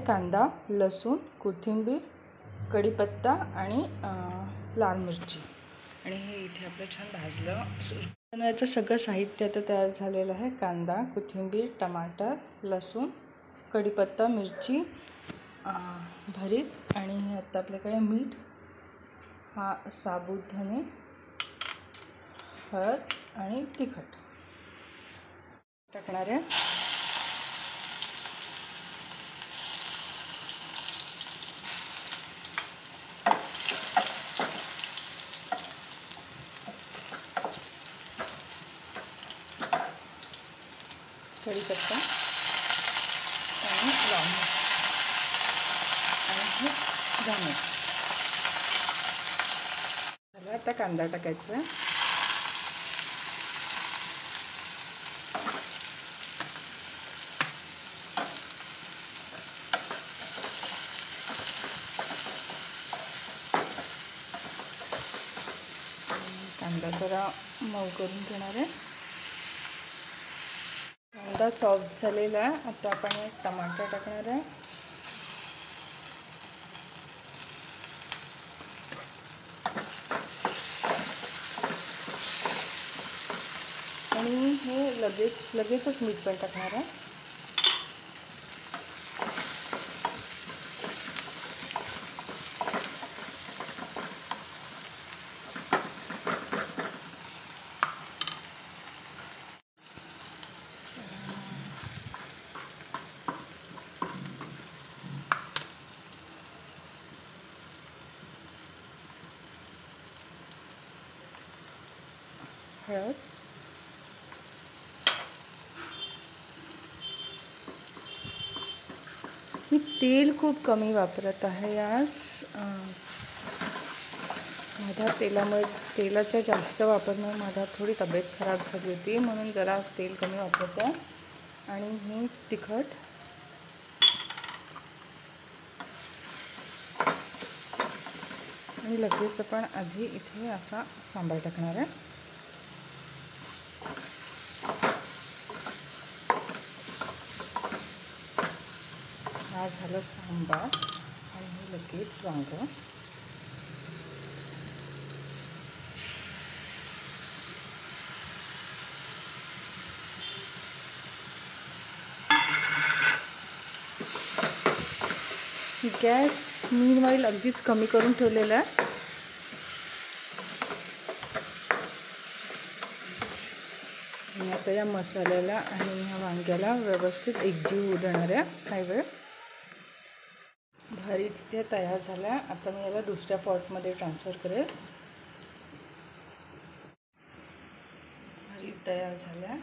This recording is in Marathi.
कांदा, लसूण, कोथिंबीर, कढीपत्ता आणि लाल मिरची आणि हे इथे आपलं छान भाजलं. बनवायचं सगळं साहित्य आता तयार झालेलं आहे. कांदा, कोथिंबीर, टमाटर, लसूण, कढीपत्ता, मिरची, भरीत आणि हे आता आपल्याकडे मीठ, हा साबुदाणे, हळद आणि तिखट टाकणार आहे. कढीपत्ता आणि लाल आणि हे धणे झालं. आता कांदा टाकायचा. कांदा जरा मऊ करून घेणार आहे. कांदा सॉफ्ट झालेला आहे. आता आपण एक टमाटर टाकणार आहे. आणि हे लगेचच मीठ पण टाकणार आहे. हळद, मी तेल खूप कमी वापरत आहे आज. माझ्या तेलाचा जास्त वापरण्यामुळे माझ्या थोडी तब्येत खराब झाली होती, म्हणून जरा आज तेल कमी वापरत आहे. आणि हे तिखट आणि लगेच आपण आधी इथे असा सांबार टाकणार आहे. हा झाला सांबार आणि हे लगेच वांग. गॅस मीनवाईल अगदीच कमी करून ठेवलेला आहे. आणि आता या मसाल्याला आणि ह्या वांग्याला व्यवस्थित एकजीव होऊ देणार आहे. काही वेळ भरीत इथे तयार झाला. आता मी याला दुसऱ्या पॉटमध्ये ट्रान्सफर करेल. भरीत तयार झाला.